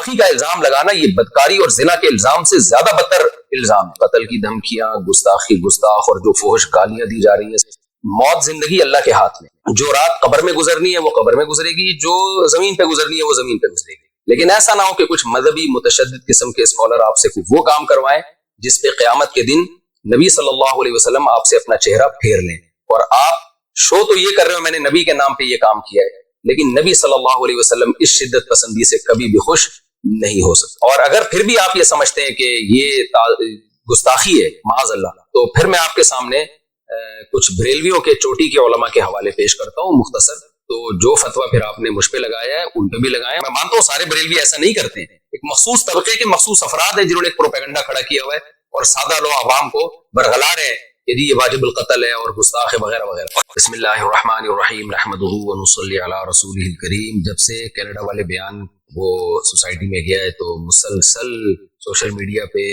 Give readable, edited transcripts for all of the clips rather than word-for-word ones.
گستاخی کا الزام لگانا یہ بدکاری اور زنا کے الزام سے زیادہ بدتر الزام ہے. قتل کی دھمکیاں، گستاخی، گستاخ اور جو فحش گالیاں دی جا رہی ہیں. موت زندگی اللہ کے ہاتھ میں. جو رات قبر میں گزرنی ہے وہ قبر میں گزرے گی، جو زمین پہ گزرنی ہے وہ زمین پہ گزرے گی. لیکن ایسا نہ ہو کہ کچھ مذہبی متشدد قسم کے اسکالر آپ سے وہ کام کروائیں جس پہ قیامت کے دن نبی صلی اللہ علیہ وسلم آپ سے اپنا چہرہ پھیر لیں. اور آپ شو تو یہ کر رہے ہو میں نے نبی کے نام پہ یہ کام کیا ہے، لیکن نبی صلی اللہ علیہ وسلم اس شدت پسندی سے کبھی بھی خوش نہیں ہو سکتا. اور اگر پھر بھی آپ یہ سمجھتے ہیں کہ یہ گستاخی ہے معاذ اللہ، تو پھر میں آپ کے سامنے کچھ بریلویوں کے چوٹی کے علماء کے حوالے پیش کرتا ہوں مختصر. تو جو فتویٰ پھر آپ نے مجھ پہ لگایا ہے ان پہ بھی لگایا. میں مانتا ہوں سارے بریلوی ایسا نہیں کرتے ہیں، ایک مخصوص طبقے کے مخصوص افراد ہیں جنہوں نے ایک پروپیگنڈا کھڑا کیا ہوا ہے اور سادہ لو عوام کو برگلا رہے ہیں کہ جی یہ واجب القتل ہے اور گستاخ ہے وغیرہ وغیرہ. بسم اللہ الرحمن الرحیم نحمدہ ونصلی علی رسولہ الکریم. جب سے کینیڈا والے بیان وہ سوسائٹی میں گیا ہے تو مسلسل سوشل میڈیا پہ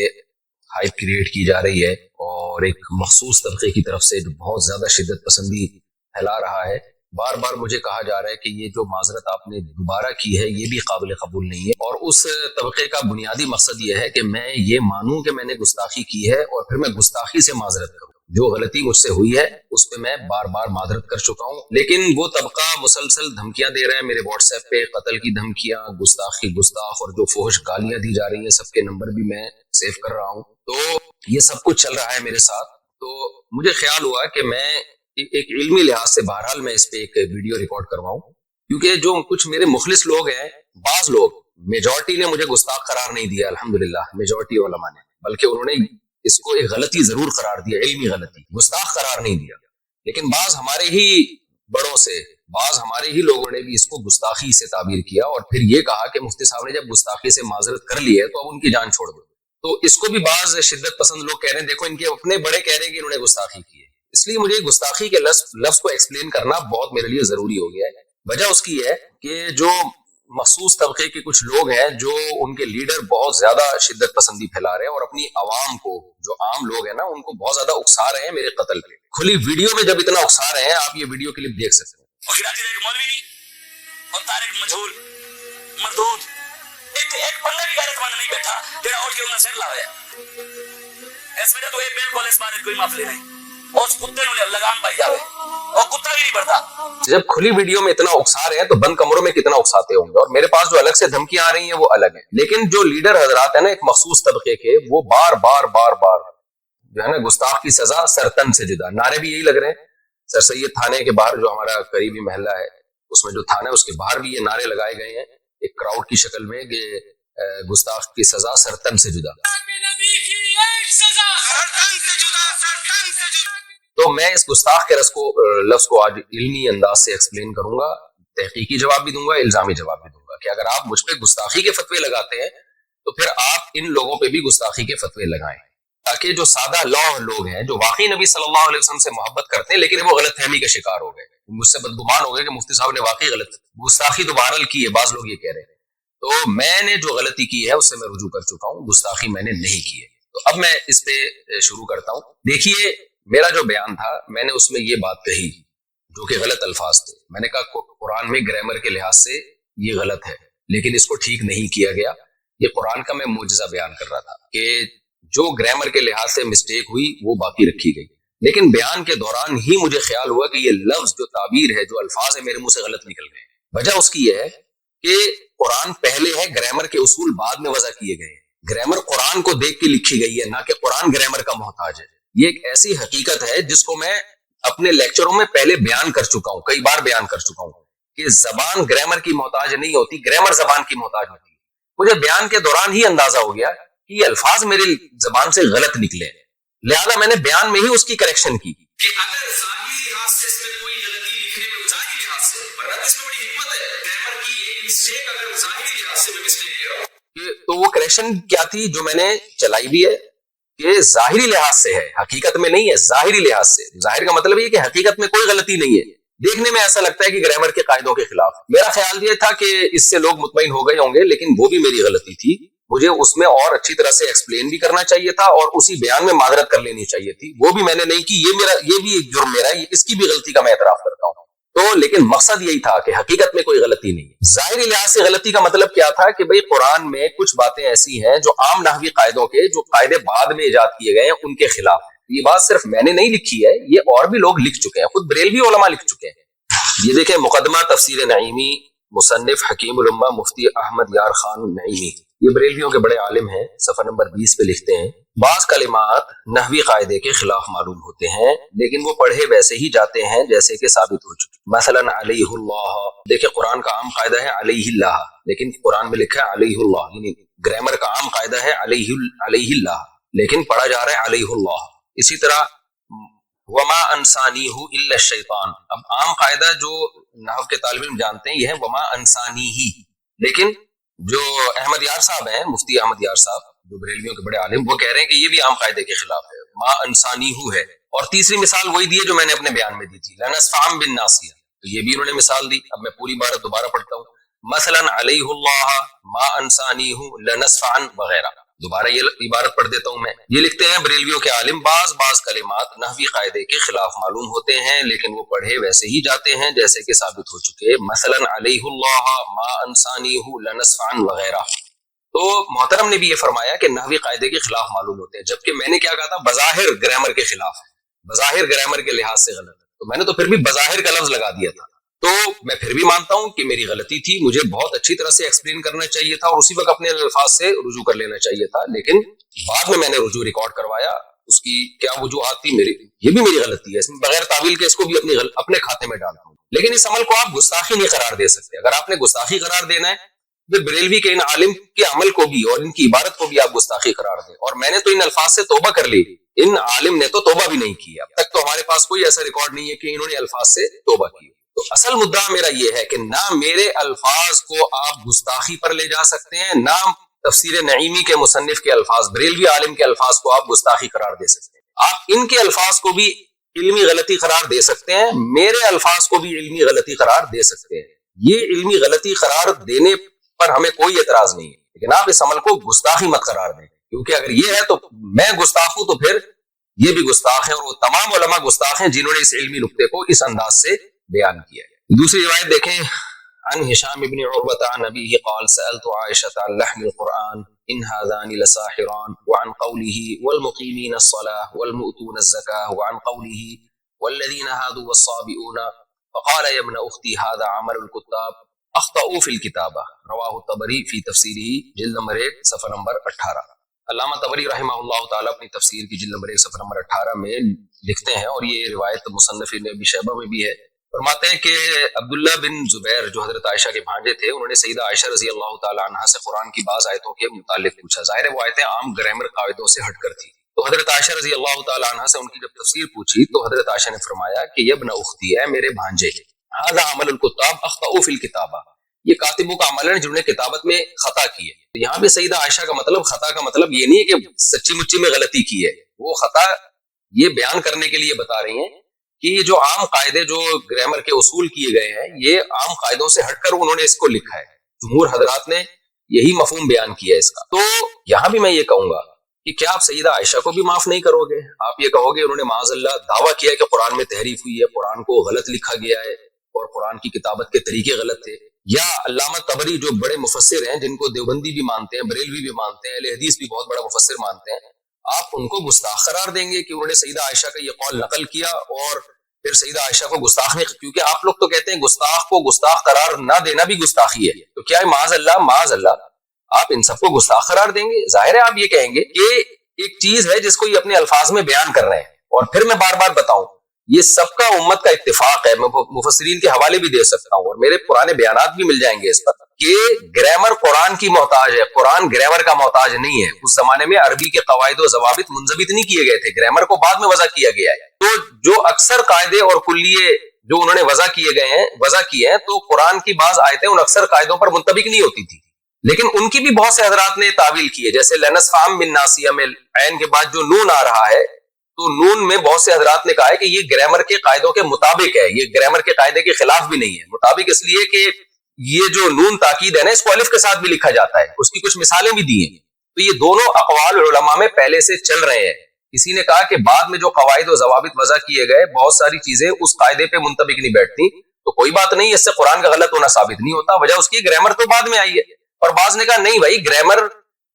ہائپ کریٹ کی جا رہی ہے اور ایک مخصوص طبقے کی طرف سے جو بہت زیادہ شدت پسندی پھیلا رہا ہے. بار بار مجھے کہا جا رہا ہے کہ یہ جو معذرت آپ نے دوبارہ کی ہے یہ بھی قابل قبول نہیں ہے. اور اس طبقے کا بنیادی مقصد یہ ہے کہ میں یہ مانوں کہ میں نے گستاخی کی ہے اور پھر میں گستاخی سے معذرت کروں. جو غلطی مجھ سے ہوئی ہے اس پہ میں بار بار معذرت کر چکا ہوں. لیکن وہ طبقہ مسلسل دھمکیاں دے رہے ہیں میرے واٹس ایپ پہ، قتل کی دھمکیاں، گستاخی، گستاخ اور جو فحش گالیاں دی جا رہی ہیں سب کے نمبر بھی میں سیو کر رہا ہوں. تو یہ سب کچھ چل رہا ہے میرے ساتھ. تو مجھے خیال ہوا کہ میں ایک علمی لحاظ سے بہرحال میں اس پہ ایک ویڈیو ریکارڈ کرواؤں، کیونکہ جو کچھ میرے مخلص لوگ ہیں، بعض لوگ، میجورٹی نے مجھے گستاخ قرار نہیں دیا الحمدللہ، میجورٹی علماء نے، بلکہ انہوں نے اس کو ایک غلطی ضرور قرار دیا، علمی غلطی، گستاخ قرار نہیں دیا. لیکن بعض ہمارے ہی بڑوں سے، بعض ہمارے ہی لوگوں نے بھی اس کو گستاخی سے تعبیر کیا اور پھر یہ کہا کہ مفتی صاحب نے جب گستاخی سے معذرت کر لی ہے تو اب ان کی جان چھوڑ دو. تو اس کو بھی بعض شدت پسند لوگ کہہ رہے ہیں دیکھو ان کے اپنے بڑے کہہ رہے ہیں کہ انہوں نے گستاخی کی ہے. اس لیے مجھے گستاخی کے لفظ کو ایکسپلین کرنا بہت میرے لیے ضروری ہو گیا ہے. وجہ اس کی ہے کہ جو مخصوص طبقے کے کچھ لوگ ہیں جو ان کے لیڈر بہت زیادہ شدت پسندی پھیلا رہے ہیں اور اپنی عوام کو، جو عام لوگ ہیں نا، ان کو بہت زیادہ اکسا رہے ہیں میرے قتل پہ. کھلی ویڈیو میں جب اتنا اکسا رہے ہیں، آپ یہ ویڈیو کلپ دیکھ سکتے ہیں. اور طارق مجہول مردود ایک بندہ بھی غیرت مند نہیں بیٹھا تیرا اٹھ کے انہیں سر لاوے اس وجہ تو یہ بالکل اس بارے کوئی معافی نہیں. اس کتے نے لگام پائی جاوے اور کتا بھی نہیں پڑتا. جب کھلی ویڈیو میں اتنا اکسا رہے ہیں تو بند کمروں میں کتنا اکساتے ہوں گے. اور میرے پاس جو الگ سے دھمکیاں آ رہی ہیں وہ الگ ہیں. لیکن جو لیڈر حضرات ہیں نا ایک مخصوص طبقے کے، وہ بار بار جو ہے نا گستاخ کی سزا سرتن سے جدا، نعرے بھی یہی لگ رہے ہیں. سر سید تھانے کے باہر جو ہمارا قریبی محلہ ہے اس میں جو تھانہ ہے اس کے باہر بھی یہ نعرے لگائے گئے ہیں ایک کراؤڈ کی شکل میں کہ گستاخ کی سزا سرتن سے جدا. تو میں اس گستاخ کے لفظ کو آج علمی انداز سے ایکسپلین کروں گا، تحقیقی جواب بھی دوں گا، الزامی جواب بھی دوں گا کہ اگر آپ مجھ پہ گستاخی کے فتوے لگاتے ہیں تو پھر آپ ان لوگوں پہ بھی گستاخی کے فتوے لگائیں، تاکہ جو سادہ لوگ ہیں جو واقعی نبی صلی اللہ علیہ وسلم سے محبت کرتے ہیں لیکن وہ غلط فہمی کا شکار ہو گئے، مجھ سے بدگمان ہو گئے کہ مفتی صاحب نے واقعی غلط گستاخی تو بہرحال کی ہے، بعض لوگ یہ کہہ رہے ہیں. تو میں نے جو غلطی کی ہے اس سے میں رجوع کر چکا ہوں، گستاخی میں نے نہیں کی ہے. تو اب میں اس پہ شروع کرتا ہوں. دیکھیے میرا جو بیان تھا میں نے اس میں یہ بات کہی جو کہ غلط الفاظ تھے. میں نے کہا قرآن میں گرامر کے لحاظ سے یہ غلط ہے لیکن اس کو ٹھیک نہیں کیا گیا. یہ قرآن کا میں معجزہ بیان کر رہا تھا کہ جو گرامر کے لحاظ سے مسٹیک ہوئی وہ باقی رکھی گئی. لیکن بیان کے دوران ہی مجھے خیال ہوا کہ یہ لفظ جو تعبیر ہے، جو الفاظ ہے، میرے منہ سے غلط نکل گئے. وجہ اس کی یہ ہے کہ قرآن پہلے ہے، گرامر کے اصول بعد میں وضع کیے گئے ہیں. گرامر قرآن کو دیکھ کے لکھی گئی ہے، نہ کہ قرآن گرامر کا محتاج ہے. یہ ایک ایسی حقیقت ہے جس کو میں اپنے لیکچروں میں پہلے بیان کر چکا ہوں، کئی بار بیان کر چکا ہوں کہ زبان گرامر کی محتاج نہیں ہوتی، گرامر زبان کی محتاج ہوتی ہے. مجھے بیان کے دوران ہی اندازہ ہو گیا کہ یہ الفاظ میری زبان سے غلط نکلے، لہذا میں نے بیان میں ہی اس کی کریکشن کی. کہ اگر ظاہری لحاظ سے اس میں کوئی غلطی لکھنے میں، ظاہری لحاظ سے، ورنہ اس میں بڑی حکمت ہے. گرامر کی ایک مسٹیک اگر ظاہری لحاظ سے میں مسٹیک کر رہا ہوں، تو وہ کریکشن کیا تھی جو میں نے چلائی بھی ہے کہ ظاہری لحاظ سے ہے، حقیقت میں نہیں ہے. ظاہری لحاظ سے، ظاہر کا مطلب یہ کہ حقیقت میں کوئی غلطی نہیں ہے، دیکھنے میں ایسا لگتا ہے کہ گرامر کے قاعدوں کے خلاف. میرا خیال یہ تھا کہ اس سے لوگ مطمئن ہو گئے ہوں گے، لیکن وہ بھی میری غلطی تھی. مجھے اس میں اور اچھی طرح سے ایکسپلین بھی کرنا چاہیے تھا اور اسی بیان میں معذرت کر لینی چاہیے تھی. وہ بھی میں نے نہیں کی. یہ بھی ایک جرم میرا ہے، اس کی بھی غلطی کا میں اعتراف کرتا ہوں. تو لیکن مقصد یہی تھا کہ حقیقت میں کوئی غلطی نہیں ہے. ظاہری لحاظ سے غلطی کا مطلب کیا تھا کہ بھئی قرآن میں کچھ باتیں ایسی ہیں جو عام نحوی قاعدوں کے جو قاعدے بعد میں ایجاد کیے گئے ہیں ان کے خلاف ہیں. یہ بات صرف میں نے نہیں لکھی ہے، یہ اور بھی لوگ لکھ چکے ہیں، خود بریلوی علماء لکھ چکے ہیں. یہ دیکھیں مقدمہ تفسیر نعیمی، مصنف حکیم الامہ مفتی احمد یار خان نعیمی، یہ بریلویوں کے بڑے عالم ہیں. صفحہ نمبر 20 پہ لکھتے ہیں بعض کلمات نحوی قاعدے کے خلاف معلوم ہوتے ہیں لیکن وہ پڑھے ویسے ہی جاتے ہیں جیسے کہ ثابت ہو چکے. مثلا علیہ اللہ، دیکھیں قرآن کا عام قاعدہ ہے علیہ اللہ، لیکن قرآن میں لکھا ہے علیہ اللہ، یعنی گرامر کا عام قاعدہ ہے علیہ اللہ، لیکن پڑھا جا رہا ہے علیہ اللہ. اسی طرح وما انسانیہ الا الشیطان، اب عام قاعدہ جو نحو کے طالب علم جانتے ہیں یہ ہے وما انسانیہ، لیکن جو احمد یار صاحب ہیں، مفتی احمد یار صاحب جو بریلویوں کے بڑے عالم، وہ کہہ رہے ہیں کہ یہ بھی عام قاعدے کے خلاف ہے، ما انسانیہ ہے. اور تیسری مثال وہی دی ہے جو میں نے اپنے بیان میں دی تھی، لنصفعن بالناصیہ، تو یہ بھی انہوں نے مثال دی. اب میں پوری عبارت دوبارہ پڑھتا ہوں، مثلا علیہ اللہ ما انسانیہ لنصفعن وغیرہ. دوبارہ یہ عبارت پڑھ دیتا ہوں میں. یہ لکھتے ہیں بریلویوں کے عالم بعض کلمات نحوی قاعدے کے خلاف معلوم ہوتے ہیں لیکن وہ پڑھے ویسے ہی جاتے ہیں جیسے کہ ثابت ہو چکے، مثلا علیہ اللہ ما انسانیہ لنصفعن وغیرہ. تو محترم نے بھی یہ فرمایا کہ نحوی قاعدے کے خلاف معلوم ہوتے ہیں، جبکہ میں نے کیا کہا تھا بظاہر گرامر کے خلاف ہے، بظاہر گرامر کے لحاظ سے غلط ہے. تو میں نے تو پھر بھی بظاہر کا لفظ لگا دیا تھا. تو میں پھر بھی مانتا ہوں کہ میری غلطی تھی، مجھے بہت اچھی طرح سے ایکسپلین کرنا چاہیے تھا اور اسی وقت اپنے الفاظ سے رجوع کر لینا چاہیے تھا، لیکن بعد میں نے رجوع ریکارڈ کروایا. اس کی کیا وجوہات تھی، یہ بھی میری غلطی ہے، اس میں بغیر تعویل کے اس کو بھی اپنے کھاتے میں ڈالتا ہوں. لیکن اس عمل کو آپ گستاخی نہیں قرار دے سکتے. اگر آپ نے گستاخی قرار دینا ہے تو بریلوی کے ان عالم کے عمل کو بھی اور ان کی عبارت کو بھی آپ گستاخی قرار دیں. اور میں نے تو ان الفاظ سے توبہ کر لی، ان عالم نے تو توبہ بھی نہیں کی. اب تک تو ہمارے پاس کوئی ایسا ریکارڈ نہیں ہے کہ انہوں نے الفاظ سے توبہ کی. تو اصل مدعا میرا یہ ہے کہ نہ میرے الفاظ کو آپ گستاخی پر لے جا سکتے ہیں، نہ تفسیر نعیمی کے مصنف کے الفاظ، بریلوی عالم کے الفاظ کو آپ گستاخی قرار دے سکتے ہیں. آپ ان کے الفاظ کو بھی علمی غلطی قرار دے سکتے ہیں، میرے الفاظ کو بھی علمی غلطی قرار دے سکتے ہیں. یہ علمی غلطی قرار دینے پر ہمیں کوئی اعتراض نہیں ہے، لیکن آپ اس عمل کو گستاخی مت قرار دیں، کیونکہ اگر یہ ہے تو میں گستاخ ہوں تو پھر یہ بھی گستاخ ہیں، اور وہ تمام علماء گستاخ ہیں جنہوں نے اس علمی نقطے کو اس انداز سے بیان کیا ہے. دوسری روایت دیکھیں، عن هشام بن عروة عن أبيه قال سألت عائشة عن لحن القرآن إن هذان لساحران، وعن قوله والمقيمين الصلاة والمؤتون الزكاة، وعن قوله والذين هادوا والصابئون، فقال يا ابن أختي هذا عمل الكتاب اخطأوا في الكتابة. رواہ الطبری فی تفسیرہ جلد نمبر 1 صفحہ نمبر 18. علامہ طبری رحمہ اللہ تعالیٰ اپنی تفسیر کی جلد نمبر 1 صفحہ نمبر 18 میں لکھتے ہیں، اور یہ روایت مصنف ابن شیبہ میں بھی ہے. فرماتے ہیں کہ عبداللہ بن زبیر جو حضرت عائشہ کے بھانجے تھے، انہوں نے سیدہ عائشہ رضی اللہ تعالیٰ عنہا سے قرآن کی بعض آیتوں کے متعلق پوچھا. ظاہر ہے وہ آیتیں عام گرامر قاعدوں سے ہٹ کر تھی. تو حضرت عائشہ رضی اللہ تعالیٰ عنہا سے ان کی جب تفسیر پوچھی تو حضرت عائشہ نے فرمایا کہ یہ ابن اختی ہے، میرے بھانجے، ھذا عمل الکتاب اخطأوا فی الکتابہ، یہ کاتبوں کا عمل ہے جنہوں نے کتابت میں خطا کی ہے. تو یہاں بھی سیدہ عائشہ کا مطلب، خطا کا مطلب یہ نہیں ہے کہ سچی مچی میں غلطی کی ہے، وہ خطا یہ بیان کرنے کے لیے بتا رہی ہیں کہ یہ جو عام قاعدے جو گرامر کے اصول کیے گئے ہیں یہ عام قاعدوں سے ہٹ کر انہوں نے اس کو لکھا ہے. جمہور حضرات نے یہی مفہوم بیان کیا ہے اس کا. تو یہاں بھی میں یہ کہوں گا کہ کیا آپ سیدہ عائشہ کو بھی معاف نہیں کرو گے؟ آپ یہ کہو گے انہوں نے معاذ اللہ دعویٰ کیا کہ قرآن میں تحریف ہوئی ہے، قرآن کو غلط لکھا گیا ہے اور قرآن کی کتابت کے طریقے غلط تھے. یا علامہ طبری جو بڑے مفسر ہیں، جن کو دیوبندی بھی مانتے ہیں، بریلوی بھی مانتے ہیں، اہل حدیث بھی بہت بڑا مفسر مانتے ہیں، آپ ان کو گستاخ قرار دیں گے کہ انہوں نے سیدہ عائشہ کا یہ قول نقل کیا اور پھر سیدہ عائشہ کو گستاخ نہیں؟ کیونکہ آپ لوگ تو کہتے ہیں گستاخ کو گستاخ قرار نہ دینا بھی گستاخی ہے. تو کیا معاذ اللہ آپ ان سب کو گستاخ قرار دیں گے؟ ظاہر ہے آپ یہ کہیں گے کہ ایک چیز ہے جس کو یہ اپنے الفاظ میں بیان کر رہے ہیں. اور پھر میں بار بار بتاؤں، یہ سب کا امت کا اتفاق ہے. میں مفسرین کے حوالے بھی دے سکتا ہوں اور میرے پرانے بیانات بھی مل جائیں گے اس پر کہ گرامر قرآن کی محتاج ہے، قرآن گرامر کا محتاج نہیں ہے. اس زمانے میں عربی کے قواعد و ضوابط منضبط نہیں کیے گئے تھے، گرامر کو بعد میں وضع کیا گیا ہے. تو جو اکثر قاعدے اور کلیے جو انہوں نے وضع کیے ہیں تو قرآن کی بعض آیتیں ان اکثر قاعدوں پر منطبق نہیں ہوتی تھی، لیکن ان کی بھی بہت سے حضرات نے تعویل کی ہے. جیسے لنصفعن بالناصیہ میں عین کے بعد جو نون آ رہا ہے، تو نون میں بہت سے حضرات نے کہا ہے کہ یہ گرامر کے قاعدوں کے مطابق ہے، یہ گرامر کے قاعدے کے خلاف بھی نہیں ہے. مطابق اس لیے کہ یہ جو نون تاکید ہے نا، اس کو الف کے ساتھ بھی لکھا جاتا ہے. اس کی کچھ مثالیں بھی دی ہیں. تو یہ دونوں اقوال علماء میں پہلے سے چل رہے ہیں. کسی نے کہا کہ بعد میں جو قواعد و ضوابط وضع کیے گئے، بہت ساری چیزیں اس قاعدے پہ منطبق نہیں بیٹھتی، تو کوئی بات نہیں، اس سے قرآن کا غلط ہونا ثابت نہیں ہوتا، وجہ اس کی گرامر تو بعد میں آئی ہے۔ اور بعض نے کہا نہیں بھائی، گرامر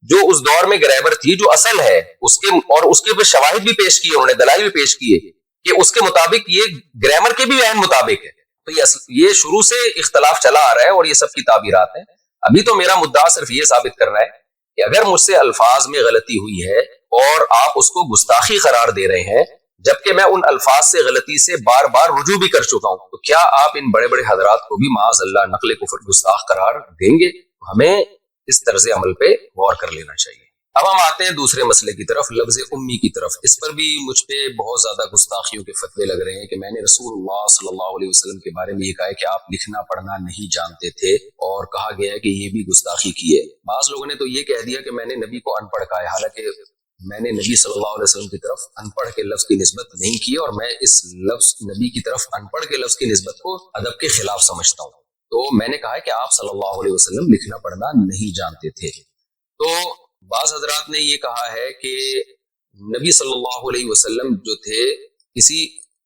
جو اس دور میں گرامر تھی جو اصل ہے اس کے، اور اس کے اوپر شواہد بھی پیش کیے انہوں نے، دلائل بھی پیش کیے کہ اس کے مطابق یہ گرامر کے بھی عین مطابق ہے، تو یہ شروع سے اختلاف چلا آ رہا ہے اور یہ سب کی تعبیرات ہیں۔ ابھی تو میرا مدعا صرف یہ ثابت کر رہا ہے کہ اگر مجھ سے الفاظ میں غلطی ہوئی ہے اور آپ اس کو گستاخی قرار دے رہے ہیں، جبکہ میں ان الفاظ سے غلطی سے بار بار رجوع بھی کر چکا ہوں، تو کیا آپ ان بڑے بڑے حضرات کو بھی معاذ اللہ نقل کفر گستاخ قرار دیں گے؟ ہمیں اس طرز عمل پہ غور کر لینا چاہیے۔ اب ہم آتے ہیں دوسرے مسئلے کی طرف، لفظ امی کی طرف۔ اس پر بھی مجھ پہ بہت زیادہ گستاخیوں کے فتوے لگ رہے ہیں کہ میں نے رسول اللہ صلی اللہ علیہ وسلم کے بارے میں یہ کہا ہے کہ آپ لکھنا پڑھنا نہیں جانتے تھے، اور کہا گیا ہے کہ یہ بھی گستاخی کی ہے۔ بعض لوگوں نے تو یہ کہہ دیا کہ میں نے نبی کو ان پڑھ کہا ہے، حالانکہ میں نے نبی صلی اللہ علیہ وسلم کی طرف ان پڑھ کے لفظ کی نسبت نہیں کی، اور میں اس لفظ نبی کی طرف ان پڑھ کے لفظ کی نسبت کو ادب کے خلاف سمجھتا ہوں۔ تو میں نے کہا ہے کہ آپ صلی اللہ علیہ وسلم لکھنا پڑھنا نہیں جانتے تھے۔ تو بعض حضرات نے یہ کہا ہے کہ نبی صلی اللہ علیہ وسلم جو تھے کسی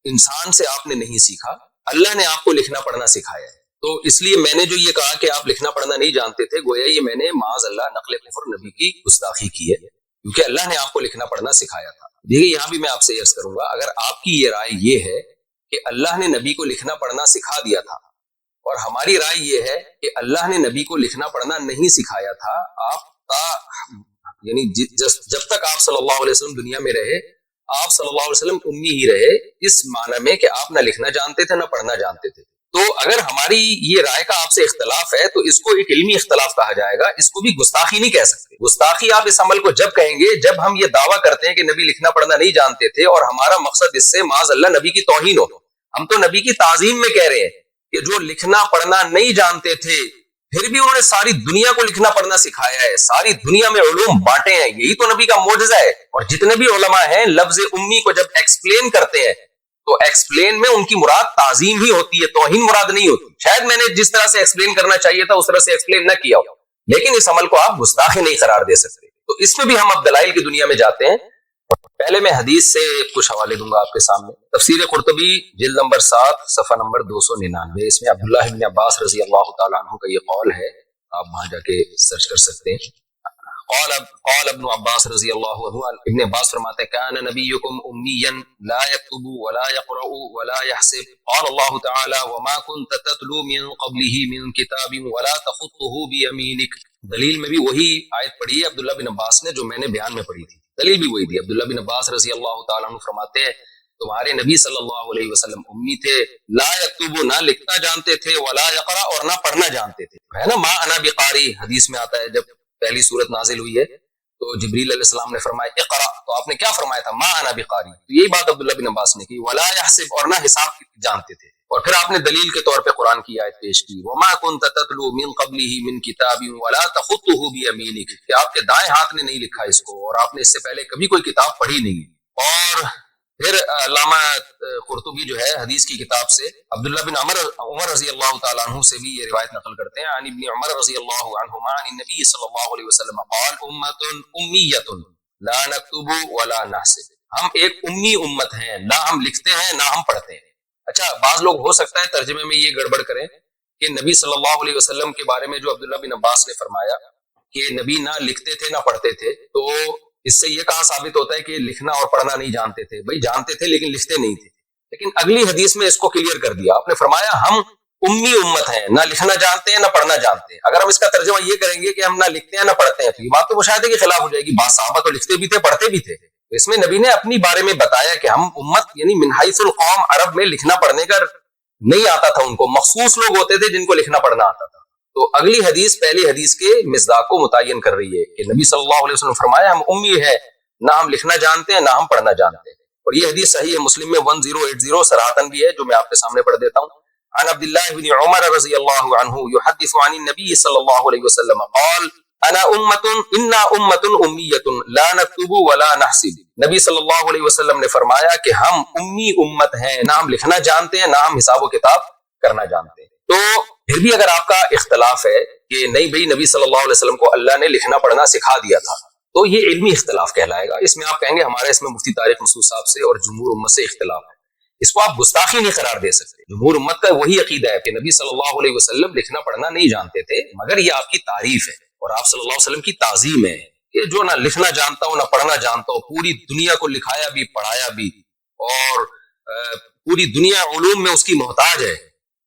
انسان سے آپ نے نہیں سیکھا، اللہ نے آپ کو لکھنا پڑھنا سکھایا ہے، تو اس لیے میں نے جو یہ کہا کہ آپ لکھنا پڑھنا نہیں جانتے تھے، گویا یہ میں نے معاذ اللہ نقل کفر نبی کی گستاخی کی ہے، کیونکہ اللہ نے آپ کو لکھنا پڑھنا سکھایا تھا۔ دیکھیے یہاں بھی میں آپ سے عرض کروں گا، اگر آپ کی یہ رائے یہ ہے کہ اللہ نے نبی کو لکھنا پڑھنا سکھا دیا تھا، اور ہماری رائے یہ ہے کہ اللہ نے نبی کو لکھنا پڑھنا نہیں سکھایا تھا، آپ یعنی جب تک آپ صلی اللہ علیہ وسلم دنیا میں رہے، آپ صلی اللہ علیہ وسلم امی ہی رہے، اس معنی میں کہ آپ نہ لکھنا جانتے تھے نہ پڑھنا جانتے تھے۔ تو اگر ہماری یہ رائے کا آپ سے اختلاف ہے تو اس کو ایک علمی اختلاف کہا جائے گا، اس کو بھی گستاخی نہیں کہہ سکتے۔ گستاخی آپ اس عمل کو جب کہیں گے جب ہم یہ دعویٰ کرتے ہیں کہ نبی لکھنا پڑھنا نہیں جانتے تھے، اور ہمارا مقصد اس سے معاذ اللہ نبی کی توہین ہو۔ ہم تو نبی کی تعظیم میں کہہ رہے ہیں کہ جو لکھنا پڑھنا نہیں جانتے تھے پھر بھی انہوں نے ساری دنیا کو لکھنا پڑھنا سکھایا ہے، ساری دنیا میں علوم بانٹے ہیں، یہی تو نبی کا معجزہ ہے۔ اور جتنے بھی علماء ہیں لفظ امی کو جب ایکسپلین کرتے ہیں تو ایکسپلین میں ان کی مراد تعظیم ہی ہوتی ہے، توہین مراد نہیں ہوتی۔ شاید میں نے جس طرح سے ایکسپلین کرنا چاہیے تھا اس طرح سے ایکسپلین نہ کیا ہو، لیکن اس عمل کو آپ گستاخی نہیں قرار دے سکتے۔ تو اس میں بھی ہم اب دلائل کی دنیا میں جاتے ہیں۔ پہلے میں حدیث سے کچھ حوالے دوں گا آپ کے سامنے۔ تفسیر قرطبی جلد نمبر 7 صفحہ نمبر 299، اس میں عبداللہ ابن عباس رضی اللہ تعالیٰ عنہ کا یہ قول ہے، آپ وہاں جا کے سرچ کر سکتے ہیں۔ قال ابن عباس رضی اللہ عنہ، ابن عباس فرماتے ہیں کان نبیکم امیا لا یکتب ولا یقرأ ولا یحسب، قال اللہ تعالی وما كنت تتلو من قبله من کتاب ولا تخطه بیمینک۔ دلیل میں بھی وہی آیت پڑھی ہے عبداللہ بن عباس نے جو میں نے بیان میں پڑھی تھی، دلیل بھی وہی تھی۔ عبداللہ بن عباس رضی اللہ تعالیٰ عنہ فرماتے ہیں تمہارے نبی صلی اللہ علیہ وسلم امی تھے، لا یکتب نہ لکھنا جانتے تھے، ولا یقرأ اور نہ پڑھنا جانتے تھے، ہے نا۔ ما انا بقاری حدیث میں آتا ہے، جب پہلی صورت نازل ہوئی ہے تو جبریل علیہ السلام نے فرمایا اقرأ، تو آپ نے کیا فرمایا تھا؟ ما انا بقاری، تو یہی بات عبداللہ بن عباس نے کی۔ ولا یحسب اور نہ حساب جانتے تھے، اور پھر آپ نے دلیل کے طور پہ قرآن کی آیت پیش کی وما كنت تتلو من قبله من کتاب ولا تخطه بیمینک، کہ آپ کے دائیں ہاتھ نے نہیں لکھا اس کو، اور آپ نے اس سے پہلے کبھی کوئی کتاب پڑھی نہیں ہے۔ اور پھر علامہ قرطبی جو ہے حدیث کی کتاب سے عبداللہ بن عمر رضی اللہ تعالیٰ عنہ سے بھی یہ روایت نقل کرتے ہیں، عن ابن عمر رضی اللہ عنہما عن النبی صلی اللہ علیہ وسلم قال امت امیت لا نکتب ولا نحسب، ہم ایک امی امت ہیں، نہ ہم لکھتے ہیں نہ ہم پڑھتے ہیں۔ اچھا، بعض لوگ ہو سکتا ہے ترجمے میں یہ گڑبڑ کریں کہ نبی صلی اللہ علیہ وسلم کے بارے میں جو عبداللہ بن عباس نے فرمایا کہ نبی نہ لکھتے تھے نہ پڑھتے تھے، تو اس سے یہ کہاں ثابت ہوتا ہے کہ لکھنا اور پڑھنا نہیں جانتے تھے؟ بھائی جانتے تھے لیکن لکھتے نہیں تھے۔ لیکن اگلی حدیث میں اس کو کلیئر کر دیا، آپ نے فرمایا ہم امی امت ہیں، نہ لکھنا جانتے ہیں نہ پڑھنا جانتے ہیں۔ اگر ہم اس کا ترجمہ یہ کریں گے کہ ہم نہ لکھتے ہیں نہ پڑھتے ہیں تو یہ بات تو مشاہدے کے خلاف ہو جائے گی۔ بعض صحابہ تو لکھتے بھی تھے پڑھتے بھی تھے، اس میں نبی نے اپنی بارے میں بتایا کہ ہم امت یعنی من حیث القوم، عرب میں لکھنا پڑھنے کا نہیں آتا تھا ان کو، مخصوص لوگ ہوتے تھے جن کو لکھنا پڑھنا آتا تھا۔ تو اگلی حدیث پہلی حدیث کے مصداق کو متعین کر رہی ہے کہ نبی صلی اللہ علیہ وسلم فرمایا ہم امی ہے، نہ ہم لکھنا جانتے ہیں نہ ہم پڑھنا جانتے ہیں۔ اور یہ حدیث صحیح ہے مسلم میں 1080 صراحتاً بھی ہے، جو میں آپ کے سامنے پڑھ دیتا ہوں۔ عن عبداللہ بن عمر رضی اللہ عنہ یحدث عن النبی صلی اللہ علیہ وسلم قال انا امت امیت لا نکتب ولا نحسب، نبی صلی اللہ علیہ وسلم نے فرمایا کہ ہم امی امت ہیں، نہ ہم لکھنا جانتے ہیں نہ ہم حساب و کتاب کرنا جانتے ہیں۔ تو پھر بھی اگر آپ کا اختلاف ہے کہ نہیں بھئی نبی صلی اللہ علیہ وسلم کو اللہ نے لکھنا پڑھنا سکھا دیا تھا، تو یہ علمی اختلاف کہلائے گا۔ اس میں آپ کہیں گے ہمارے اس میں مفتی طارق مسعود صاحب سے اور جمہور امت سے اختلاف ہے، اس کو آپ گستاخی نہیں قرار دے سکتے. جمہور امت کا وہی عقیدہ ہے کہ نبی صلی اللہ علیہ وسلم لکھنا پڑھنا نہیں جانتے تھے، مگر یہ آپ کی تعریف ہے اور آپ صلی اللہ علیہ وسلم کی تعظیم ہے کہ جو نہ لکھنا جانتا ہو نہ پڑھنا جانتا ہو، پوری دنیا کو لکھایا بھی پڑھایا بھی، اور پوری دنیا علوم میں اس کی محتاج ہے.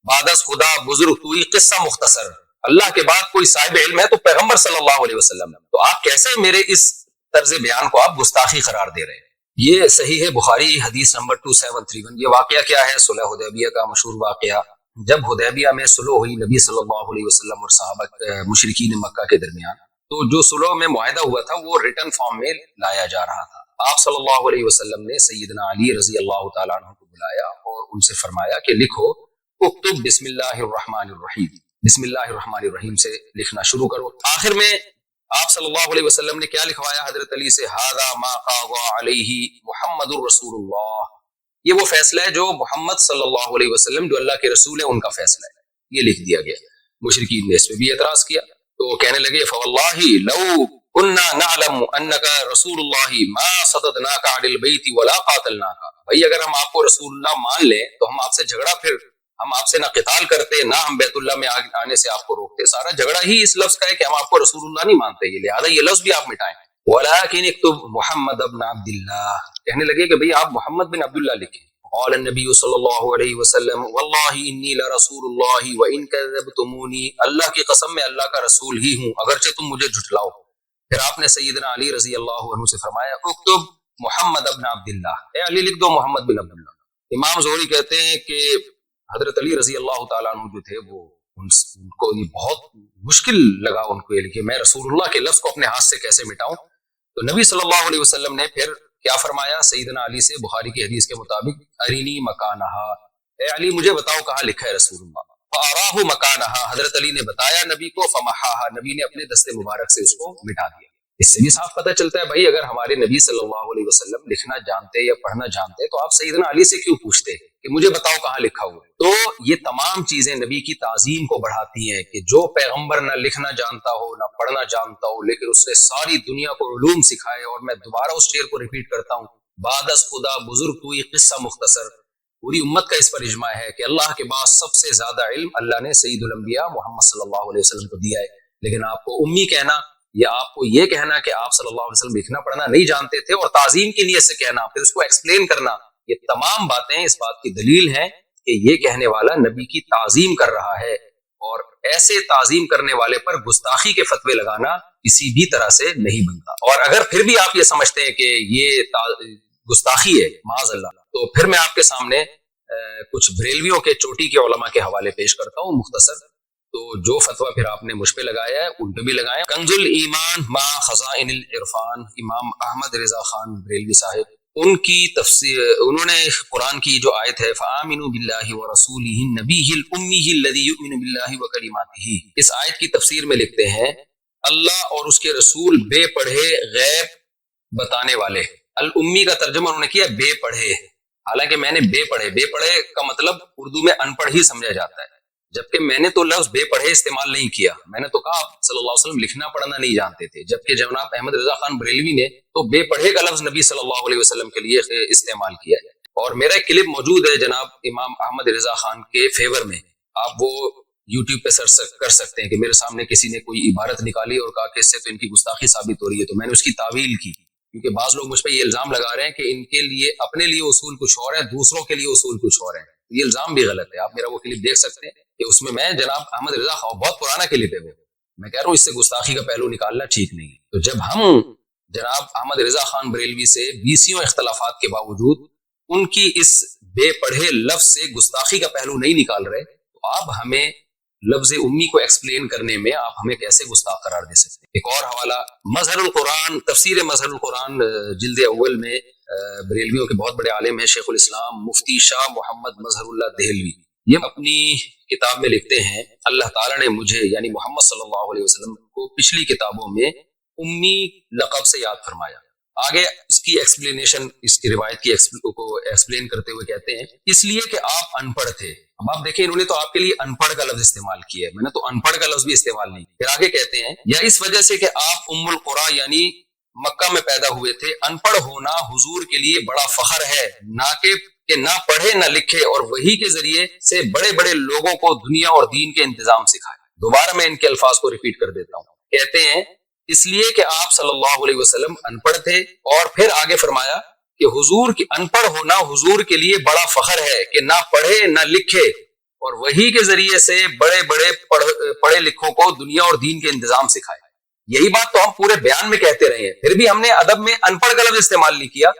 بعد از خدا بزرگ کوئی قصہ مختصر، اللہ کے بعد کوئی صاحب علم ہے تو پیغمبر صلی اللہ علیہ وسلم ہے. تو آپ کیسے میرے اس طرز بیان کو آپ گستاخی قرار دے رہے ہیں؟ یہ صحیح ہے بخاری حدیث نمبر 2731. یہ واقعہ کیا ہے؟ صلح حدیبیہ کا مشہور واقعہ. جب حدیبیہ میں صلح ہوئی نبی صلی اللہ علیہ وسلم اور صحابہ مشرکین مکہ کے درمیان، تو جو صلح میں معاہدہ ہوا تھا وہ ریٹن فارم میں لایا جا رہا تھا. آپ صلی اللہ علیہ وسلم نے سیدنا علی رضی اللہ تعالیٰ عنہ کو بلایا اور ان سے فرمایا کہ لکھو، اکتب بسم اللہ الرحمن الرحیم، بسم اللہ الرحمن الرحیم سے لکھنا شروع کرو. آخر میں آپ صلی اللہ علیہ وسلم نے کیا لکھوایا حضرت علی سے؟ ھذا ما قضى علیہ محمد الرسول اللہ. یہ وہ فیصلہ ہے جو محمد صلی اللہ علیہ وسلم جو اللہ کے رسول ہیں ان کا فیصلہ ہے. یہ لکھ دیا گیا. مشرکین نے اس پہ بھی اعتراض کیا تو کہنے لگے فواللہ لو كنا نعلم انك رسول اللہ ما صددناك عن البيت ولا قاتلناك. بھائی اگر ہم آپ کو رسول اللہ مان لیں تو ہم آپ سے جھگڑا، پھر ہم آپ سے نہ قتال کرتے نہ ہم بیت اللہ میں آنے سے آپ کو روکتے. سارا جھگڑا ہی اس لفظ کا ہے کہ ہم آپ کو رسول اللہ نہیں مانتے، یہ لہذا یہ لفظ بھی آپ مٹائیں. ولكن اكتب محمد ابن عبد اللہ. کہنے لگے کہ بھئی آپ محمد بن عبداللہ لکھیں. قال النبی صلی اللہ علیہ وسلم واللہ انی لرسول اللہ وان کذبتمونی. اللہ کی قسم میں اللہ کا رسول ہی ہوں اگرچہ تم مجھے جھٹلاؤ. پھر آپ نے سیدنا علی رضی اللہ عنہ سے فرمایا اکتب محمد ابن عبداللہ، اے علی لکھ دو محمد بن عبداللہ. امام زہری کہتے ہیں کہ حضرت علی رضی اللہ تعالیٰ عنہ جو تھے وہ ان کو یہ بہت مشکل لگا ان کو یہ کہ میں رسول اللہ کے لفظ کو اپنے ہاتھ سے کیسے مٹاؤں. تو نبی صلی اللہ علیہ وسلم نے پھر کیا فرمایا سیدنا علی سے بخاری کی حدیث کے مطابق ارینی مکانہا، اے علی مجھے بتاؤ کہاں لکھا ہے رسول اللہ. فاراہ مکانہا، حضرت علی نے بتایا نبی کو. فمحاہا، نبی نے اپنے دست مبارک سے اس کو مٹا دیا. اس سے بھی صاف پتہ چلتا ہے بھائی اگر ہمارے نبی صلی اللہ علیہ وسلم لکھنا جانتے یا پڑھنا جانتے تو آپ سیدنا علی سے کیوں پوچھتے کہ مجھے بتاؤ کہاں لکھا ہوا ہے. تو یہ تمام چیزیں نبی کی تعظیم کو بڑھاتی ہیں کہ جو پیغمبر نہ لکھنا جانتا ہو نہ پڑھنا جانتا ہو لیکن اس نے ساری دنیا کو علوم سکھائے. اور میں دوبارہ اس شعر کو ریپیٹ کرتا ہوں، بعد از خدا بزرگ کوئی قصہ مختصر. پوری امت کا اس پر اجماع ہے کہ اللہ کے بعد سب سے زیادہ علم اللہ نے سید الانبیاء محمد صلی اللہ علیہ وسلم کو دیا ہے. لیکن آپ کو امی کہنا یا آپ کو یہ کہنا کہ آپ صلی اللہ علیہ وسلم لکھنا پڑھنا نہیں جانتے تھے اور تعظیم کی نیت سے کہنا پھر اس کو ایکسپلین کرنا، یہ تمام باتیں اس بات کی دلیل ہیں کہ یہ کہنے والا نبی کی تعظیم کر رہا ہے. اور ایسے تعظیم کرنے والے پر گستاخی کے فتوے لگانا کسی بھی طرح سے نہیں بنتا. اور اگر پھر بھی آپ یہ سمجھتے ہیں کہ یہ گستاخی ہے معاذ اللہ، تو پھر میں آپ کے سامنے کچھ بریلویوں کے چوٹی کے علماء کے حوالے پیش کرتا ہوں مختصر. تو جو فتویٰ پھر آپ نے مجھ پہ لگایا ہے ان پہ بھی لگایا. کنز الایمان ما خزائن العرفان، امام احمد رضا خان بریلوی صاحب، ان کی تفسیر، انہوں نے قرآن کی جو آیت ہے فآمنوا باللہ ورسولہ النبی الأمی الذی یؤمن باللہ وکلماتہ، اس آیت کی تفسیر میں لکھتے ہیں اللہ اور اس کے رسول بے پڑھے غیب بتانے والے. الامی کا ترجمہ انہوں نے کیا بے پڑھے، حالانکہ میں نے بے پڑھے کا مطلب اردو میں ان پڑھ ہی سمجھا جاتا ہے، جبکہ میں نے تو لفظ بے پڑھے استعمال نہیں کیا. میں نے تو کہا آپ صلی اللہ علیہ وسلم لکھنا پڑھنا نہیں جانتے تھے، جبکہ جناب احمد رضا خان بریلوی نے تو بے پڑھے کا لفظ نبی صلی اللہ علیہ وسلم کے لیے استعمال کیا ہے. اور میرا ایک کلپ موجود ہے جناب امام احمد رضا خان کے فیور میں، آپ وہ یوٹیوب پہ سرچ کر سکتے ہیں کہ میرے سامنے کسی نے کوئی عبارت نکالی اور کہا کہ اس سے تو ان کی گستاخی ثابت ہو رہی ہے، تو میں نے اس کی تعویل کی. کیونکہ بعض لوگ مجھ پہ یہ الزام لگا رہے ہیں کہ ان کے لیے اپنے لیے اصول کچھ اور ہے، دوسروں کے لیے اصول کچھ اور ہے. یہ الزام بھی غلط ہے. آپ میرا وہ کلپ دیکھ سکتے ہیں کہ اس میں جناب احمد رضا خان، بہت پرانا کلپ ہے وہ، میں کہہ رہا ہوں اس سے گستاخی کا پہلو نکالنا ٹھیک نہیں ہے. تو جب ہم جناب احمد رضا خان بریلوی سے بیسیوں اختلافات کے باوجود ان کی اس بے پڑھے لفظ سے گستاخی کا پہلو نہیں نکال رہے، تو آپ ہمیں لفظ امی کو ایکسپلین کرنے میں آپ ہمیں کیسے گستاخ قرار دے سکتے ہیں. ایک اور حوالہ مظہر القرآن، تفسیر مظہر القرآن جلد اول میں بریلویوں کے بہت بڑے عالم ہیں شیخ الاسلام مفتی شاہ محمد مظہر اللہ دہلوی، یہ اپنی کتاب میں لکھتے ہیں اللہ تعالیٰ نے مجھے یعنی محمد صلی اللہ علیہ وسلم کو پچھلی کتابوں میں امی لقب سے یاد فرمایا. آگے اس کی ایکسپلینیشن، اس کی روایت کی کو ایکسپلین کرتے ہوئے کہتے ہیں اس لیے کہ آپ ان پڑھ تھے. اب آپ دیکھیں انہوں نے تو آپ کے لیے ان پڑھ کا لفظ استعمال کیا ہے، میں نے تو ان پڑھ کا لفظ بھی استعمال نہیں. پھر آگے کہتے ہیں یا اس وجہ سے کہ آپ ام القری یعنی مکہ میں پیدا ہوئے تھے، ان پڑھ ہونا حضور کے لیے بڑا فخر ہے، نہ کہ کہ نہ پڑھے نہ لکھے اور وہی کے ذریعے سے بڑے بڑے لوگوں کو دنیا اور دین کے انتظام سکھائے. دوبارہ میں ان کے الفاظ کو ریپیٹ کر دیتا ہوں. کہتے ہیں اس لیے کہ آپ صلی اللہ علیہ وسلم ان پڑھ تھے، اور پھر آگے فرمایا کہ حضور کی ان پڑھ ہونا حضور کے لیے بڑا فخر ہے کہ نہ پڑھے نہ لکھے اور وہی کے ذریعے سے بڑے بڑے پڑھے لکھوں کو دنیا اور دین کے انتظام سکھائے. یہی بات تو ہم پورے بیان میں کہتے رہے ہیں، پھر بھی ہم نے ادب میں ان پڑھ کا لفظ استعمال نہیں کیا.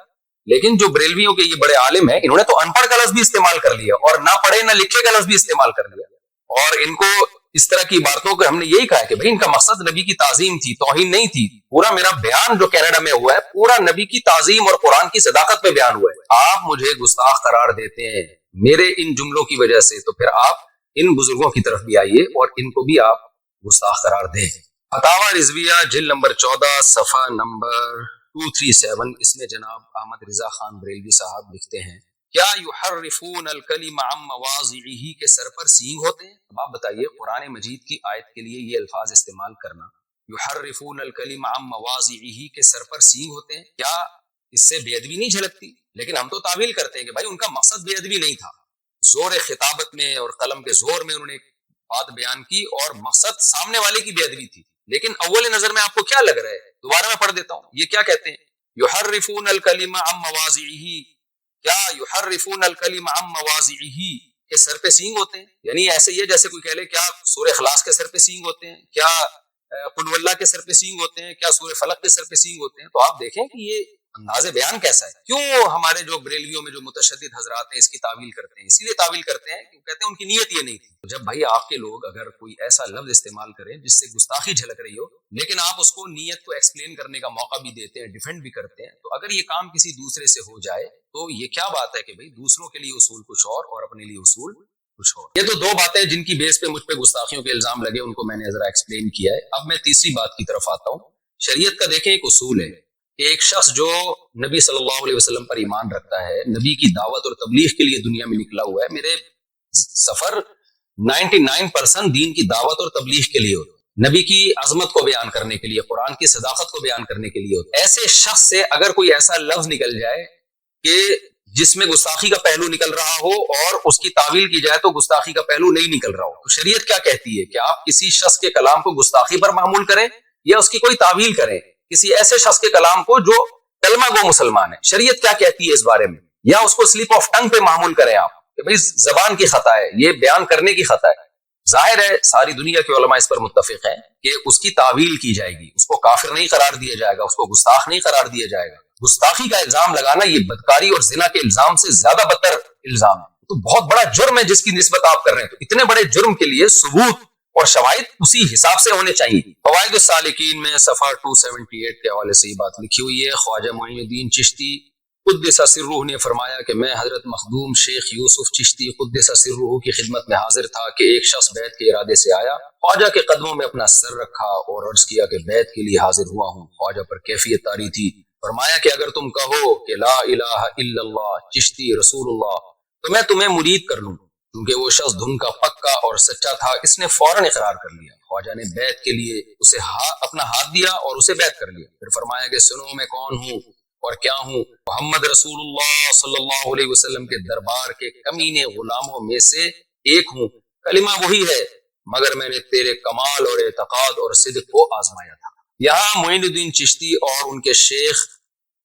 لیکن جو بریلویوں کے یہ بڑے عالم ہیں انہوں نے تو ان پڑھ کا لفظ بھی استعمال کر لیا اور نہ پڑھے نہ لکھے کا لفظ بھی استعمال کر لیا. اور ان کو اس طرح کی باتوں کو ہم نے یہی کہا کہ بھئی ان کا مقصد نبی کی تعظیم تھی، توہین نہیں تھی. پورا میرا بیان جو کینیڈا میں ہوا ہے پورا نبی کی تعظیم اور قرآن کی صداقت پہ بیان ہوا ہے. آپ مجھے گستاخ قرار دیتے ہیں میرے ان جملوں کی وجہ سے، تو پھر آپ ان بزرگوں کی طرف بھی آئیے اور ان کو بھی آپ گستاخ قرار دیں. فتاوی رضویہ جلد نمبر 14 صفحہ نمبر 237، اس میں جناب احمد رضا خان بریلوی صاحب لکھتے ہیں کیا یحرفون الکلم عن مواضعہ کے سر پر سینگ ہوتے ہیں؟ اب آپ بتائیے قرآن مجید کی آیت کے لیے یہ الفاظ استعمال کرنا، یحرفون الکلم عن مواضعہ کے سر پر سینگ ہوتے ہیں، کیا اس سے بے ادبی نہیں جھلکتی؟ لیکن ہم تو تعویل کرتے ہیں کہ بھائی ان کا مقصد بے ادبی نہیں تھا، زور خطابت میں اور قلم کے زور میں انہوں نے بات بیان کی اور مقصد سامنے والے کی بے ادبی تھی. لیکن اول نظر میں آپ کو کیا لگ رہا ہے؟ دوبارہ میں پڑھ دیتا ہوں، یہ کیا کہتے ہیں؟ یحرفون الکلم عن مواضعہ، کیا یحرفون الکلم عن مواضعہ کے سر پہ سینگ ہوتے ہیں؟ یعنی ایسے یہ جیسے کوئی کہہ لے کیا سورہ اخلاص کے سر پہ سینگ ہوتے ہیں، کیا قل واللہ کے سر پہ سینگ ہوتے ہیں، کیا سورہ فلق کے سر پہ سینگ ہوتے ہیں؟ تو آپ دیکھیں کہ یہ انداز بیان کیسا ہے. کیوں ہمارے جو بریلویوں میں جو متشدد حضرات ہیں اس کی تعویل کرتے ہیں؟ اسی لیے تعویل کرتے ہیں کہ کہتے ہیں ان کی نیت یہ نہیں تھی. جب بھائی آپ کے لوگ اگر کوئی ایسا لفظ استعمال کریں جس سے گستاخی جھلک رہی ہو لیکن آپ اس کو نیت کو ایکسپلین کرنے کا موقع بھی دیتے ہیں، ڈیفینڈ بھی کرتے ہیں، تو اگر یہ کام کسی دوسرے سے ہو جائے تو یہ کیا بات ہے کہ بھئی دوسروں کے لیے اصول کچھ اور اپنے لیے اصول کچھ اور. یہ تو دو باتیں جن کی بیس پہ مجھ پہ گستاخیوں کے الزام لگے ان کو میں نے ذرا ایکسپلین کیا ہے. اب میں تیسری بات کی طرف آتا ہوں. شریعت کا دیکھیں ایک اصول ہے کہ ایک شخص جو نبی صلی اللہ علیہ وسلم پر ایمان رکھتا ہے، نبی کی دعوت اور تبلیغ کے لیے دنیا میں نکلا ہوا ہے. میرے سفر 99% دین کی دعوت اور تبلیغ کے لیے ہوتا ہے، نبی کی عظمت کو بیان کرنے کے لیے، قرآن کی صداقت کو بیان کرنے کے لیے ہوتا ہے. ایسے شخص سے اگر کوئی ایسا لفظ نکل جائے کہ جس میں گستاخی کا پہلو نکل رہا ہو اور اس کی تعویل کی جائے تو گستاخی کا پہلو نہیں نکل رہا ہو، تو شریعت کیا کہتی ہے کہ آپ کسی شخص کے کلام کو گستاخی پر معمول کریں یا اس کی کوئی تعویل کریں کسی ایسے شخص کے کلام کو جو کلمہ گو مسلمان ہے. شریعت کیا کہتی ہے اس بارے میں؟ یا اس کو سلپ آف ٹنگ پہ معمول کریں آپ کہ بھئی زبان کی خطا ہے، یہ بیان کرنے کی خطا ہے. ظاہر ہے ساری دنیا کے علماء اس پر متفق ہیں کہ اس کی تعویل کی جائے گی، اس کو کافر نہیں قرار دیا جائے گا، اس کو گستاخ نہیں قرار دیا جائے گا. گستاخی کا الزام لگانا یہ بدکاری اور زنا کے الزام سے زیادہ بدتر الزام ہے. تو بہت بڑا جرم ہے جس کی نسبت آپ کر رہے ہیں. تو اتنے بڑے جرم کے لیے ثبوت اور شواہد اسی حساب سے ہونے چاہیے. فوائد السالکین میں صفحہ 278 کے حوالے سے یہ بات لکھی ہوئی ہے. خواجہ معین الدین چشتی قدس سرہ نے فرمایا کہ میں حضرت مخدوم شیخ یوسف چشتی قدس سرہ کی خدمت میں حاضر تھا کہ ایک شخص بیعت کے ارادے سے آیا، خواجہ کے قدموں میں اپنا سر رکھا اور عرض کیا کہ بیعت کے لیے حاضر ہوا ہوں. خواجہ پر کیفیت طاری تھی. فرمایا کہ اگر تم کہو کہ لا الہ الا اللہ چشتی رسول اللہ تو میں تمہیں مرید کر لوں. کیونکہ وہ شخص دھن کا پکا اور سچا تھا، اس نے فوراً اقرار کر لیا. خواجہ نے بیعت کے لیے اسے اپنا ہاتھ دیا اور اسے بیعت کر لیا. پھر فرمایا کہ سنو میں کون ہوں اور کیا ہوں. محمد رسول اللہ صلی اللہ علیہ وسلم کے دربار کے کمینے غلاموں میں سے ایک ہوں. کلمہ وہی ہے مگر میں نے تیرے کمال اور اعتقاد اور صدق کو آزمایا تھا. یہاں معین الدین چشتی اور ان کے شیخ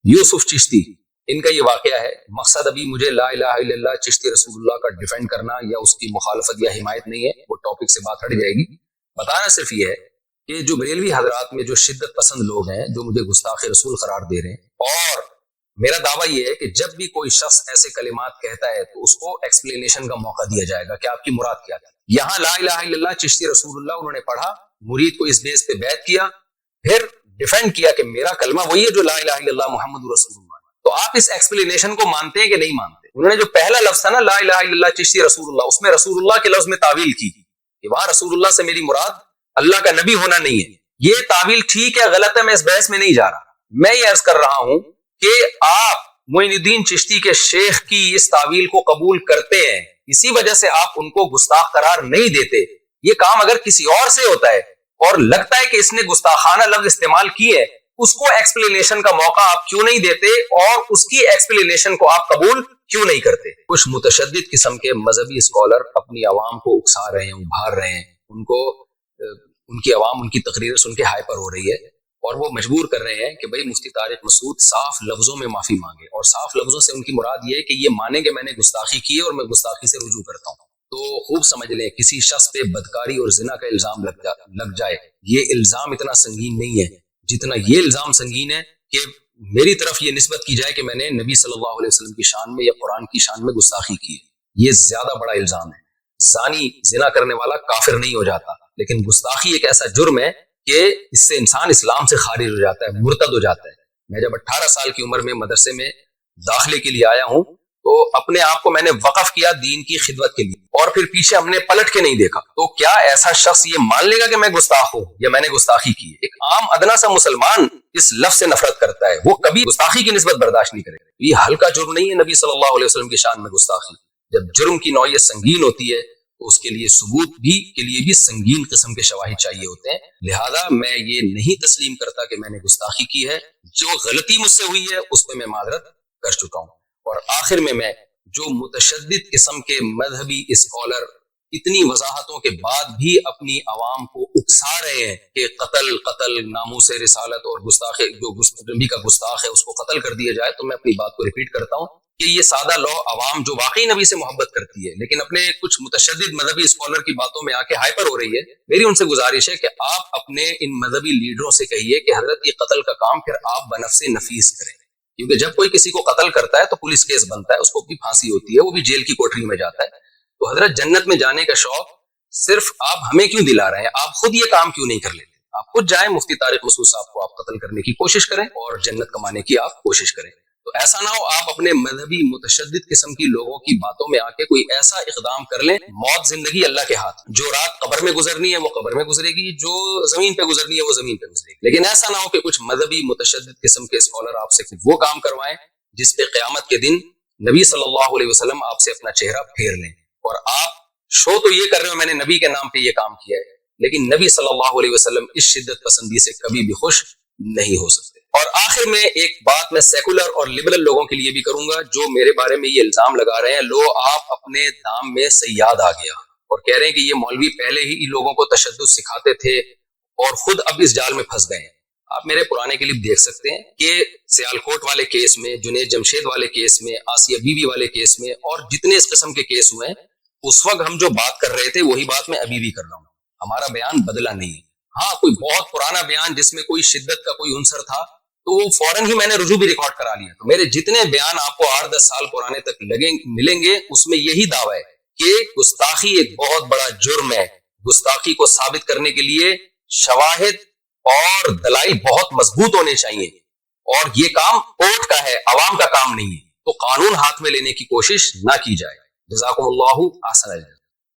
یوسف چشتی ان کا یہ واقعہ ہے. مقصد ابھی مجھے لا الہ الا اللہ چشتی رسول اللہ کا ڈیفینڈ کرنا یا اس کی مخالفت یا حمایت نہیں ہے، وہ ٹاپک سے بات ہٹ جائے گی. بتانا صرف یہ ہے کہ جو بریلوی حضرات میں جو شدت پسند لوگ ہیں جو مجھے گستاخ رسول قرار دے رہے ہیں، اور میرا دعویٰ یہ ہے کہ جب بھی کوئی شخص ایسے کلمات کہتا ہے تو اس کو ایکسپلینیشن کا موقع دیا جائے گا کہ آپ کی مراد کیا ہے. یہاں لا الہ الا اللہ چشتی رسول اللہ انہوں نے پڑھا، مرید کو اس بیس پہ بیعت کیا، پھر ڈیفینڈ کیا کہ میرا کلمہ وہی ہے جو لا الہ الا اللہ محمد رسول اللہ. تو آپ اس ایکسپلینیشن کو مانتے ہیں کہ نہیں مانتے؟ انہوں نے جو پہلا لفظ تھا نا لا الہ الا اللہ چشتی رسول اللہ، اس میں رسول اللہ کے لفظ میں تعویل کی کہ وہاں رسول اللہ سے میری مراد اللہ کا نبی ہونا نہیں ہے. یہ تعویل ٹھیک ہے غلط ہے، میں اس بحث میں نہیں جا رہا. میں یہ عرض کر رہا ہوں کہ آپ معین الدین چشتی کے شیخ کی اس تعویل کو قبول کرتے ہیں، اسی وجہ سے آپ ان کو گستاخ قرار نہیں دیتے. یہ کام اگر کسی اور سے ہوتا ہے اور لگتا ہے کہ اس نے گستاخانہ لفظ استعمال کی ہے، اس کو ایکسپلینیشن کا موقع آپ کیوں نہیں دیتے اور اس کی ایکسپلینیشن کو آپ قبول کیوں نہیں کرتے؟ کچھ متشدد قسم کے مذہبی اسکالر اپنی عوام کو اکسا رہے ہیں، ابھار رہے ہیں، ان کی عوام ان کی تقریریں سن کے ہائپر ہو رہی ہے، اور وہ مجبور کر رہے ہیں کہ بھئی مفتی طارق مسعود صاف لفظوں میں معافی مانگے، اور صاف لفظوں سے ان کی مراد یہ ہے کہ یہ مانیں کہ میں نے گستاخی کی ہے اور میں گستاخی سے رجوع کرتا ہوں۔ تو خوب سمجھ لیں، کسی شخص پہ بدکاری اور زنا کا الزام لگ جائے، یہ الزام اتنا سنگین نہیں ہے جتنا یہ الزام سنگین ہے کہ میری طرف یہ نسبت کی جائے کہ میں نے نبی صلی اللہ علیہ وسلم کی شان میں یا قرآن کی شان میں گستاخی کی ہے۔ یہ زیادہ بڑا الزام ہے۔ زانی زنا کرنے والا کافر نہیں ہو جاتا، لیکن گستاخی ایک ایسا جرم ہے کہ اس سے انسان اسلام سے خارج ہو جاتا ہے، مرتد ہو جاتا ہے۔ میں جب 18 سال کی عمر میں مدرسے میں داخلے کے لیے آیا ہوں تو اپنے آپ کو میں نے وقف کیا دین کی خدمت کے لیے، اور پھر پیچھے ہم نے پلٹ کے نہیں دیکھا۔ تو کیا ایسا شخص یہ مان لے گا کہ میں گستاخ ہوں یا میں نے گستاخی کی ہے؟ ایک عام ادنا سا مسلمان اس لفظ سے نفرت کرتا ہے، وہ کبھی گستاخی کی نسبت برداشت نہیں کرے گا۔ یہ ہلکا جرم نہیں ہے نبی صلی اللہ علیہ وسلم کی شان میں گستاخی۔ جب جرم کی نوعیت سنگین ہوتی ہے تو اس کے لیے ثبوت کے لیے بھی سنگین قسم کے شواہد چاہیے ہوتے ہیں، لہذا میں یہ نہیں تسلیم کرتا کہ میں نے گستاخی کی ہے۔ جو غلطی مجھ سے ہوئی ہے اس پہ میں معذرت کر چکا ہوں۔ اور آخر میں جو متشدد قسم کے مذہبی اسکالر اتنی وضاحتوں کے بعد بھی اپنی عوام کو اکسا رہے ہیں کہ قتل ناموس رسالت اور جو نبی کا گستاخ ہے اس کو قتل کر دیا جائے، تو میں اپنی بات کو ریپیٹ کرتا ہوں کہ یہ سادہ لو عوام جو واقعی نبی سے محبت کرتی ہے لیکن اپنے کچھ متشدد مذہبی اسکالر کی باتوں میں آ کے ہائپر ہو رہی ہے، میری ان سے گزارش ہے کہ آپ اپنے ان مذہبی لیڈروں سے کہیے کہ حضرت یہ قتل کا کام پھر آپ بنفس نفیس کریں، کیونکہ جب کوئی کسی کو قتل کرتا ہے تو پولیس کیس بنتا ہے، اس کو بھی پھانسی ہوتی ہے، وہ بھی جیل کی کوٹری میں جاتا ہے۔ تو حضرت جنت میں جانے کا شوق صرف آپ ہمیں کیوں دلا رہے ہیں؟ آپ خود یہ کام کیوں نہیں کر لیتے؟ آپ خود جائیں، مفتی طارق مسعود صاحب کو آپ قتل کرنے کی کوشش کریں اور جنت کمانے کی آپ کوشش کریں۔ تو ایسا نہ ہو آپ اپنے مذہبی متشدد قسم کی لوگوں کی باتوں میں آ کے کوئی ایسا اقدام کر لیں۔ موت زندگی اللہ کے ہاتھ، جو رات قبر میں گزرنی ہے وہ قبر میں گزرے گی، جو زمین پہ گزرنی ہے وہ زمین پہ گزرے گی، لیکن ایسا نہ ہو کہ کچھ مذہبی متشدد قسم کے اسکالر آپ سے وہ کام کروائیں جس پہ قیامت کے دن نبی صلی اللہ علیہ وسلم آپ سے اپنا چہرہ پھیر لیں، اور آپ شو تو یہ کر رہے ہو میں نے نبی کے نام پہ یہ کام کیا ہے، لیکن نبی صلی اللہ علیہ وسلم اس شدت پسندی سے کبھی بھی خوش نہیں ہو سکتے۔ اور آخر میں ایک بات میں سیکولر اور لبرل لوگوں کے لیے بھی کروں گا جو میرے بارے میں یہ الزام لگا رہے ہیں، لو آپ اپنے دام میں صیاد آ گیا، اور کہہ رہے ہیں کہ یہ مولوی پہلے ہی لوگوں کو تشدد سکھاتے تھے اور خود اب اس جال میں پھنس گئے ہیں۔ آپ میرے پرانے کلپ دیکھ سکتے ہیں کہ سیالکوٹ والے کیس میں، جنید جمشید والے کیس میں، آسیہ بی بی والے کیس میں، اور جتنے اس قسم کے کیس ہوئے ہیں، اس وقت ہم جو بات کر رہے تھے وہی بات میں ابھی بھی کر رہا ہوں۔ ہمارا بیان بدلا نہیں ہے۔ ہاں کوئی بہت پرانا بیان جس میں کوئی شدت کا کوئی عنصر تھا تو وہ فوراً ہی میں نے رجوع بھی ریکارڈ کرا لیا۔ تو میرے جتنے بیان آپ کو 8-10 سال پرانے تک ملیں گے اس میں یہی دعویٰ ہے کہ گستاخی ایک بہت بڑا جرم ہے۔ گستاخی کو ثابت کرنے کے لیے شواہد اور دلائل بہت مضبوط ہونے چاہیے، اور یہ کام کورٹ کا ہے، عوام کا کام نہیں ہے۔ تو قانون ہاتھ میں لینے کی کوشش نہ کی جائے۔ جزاکم اللہ احسن الجزا۔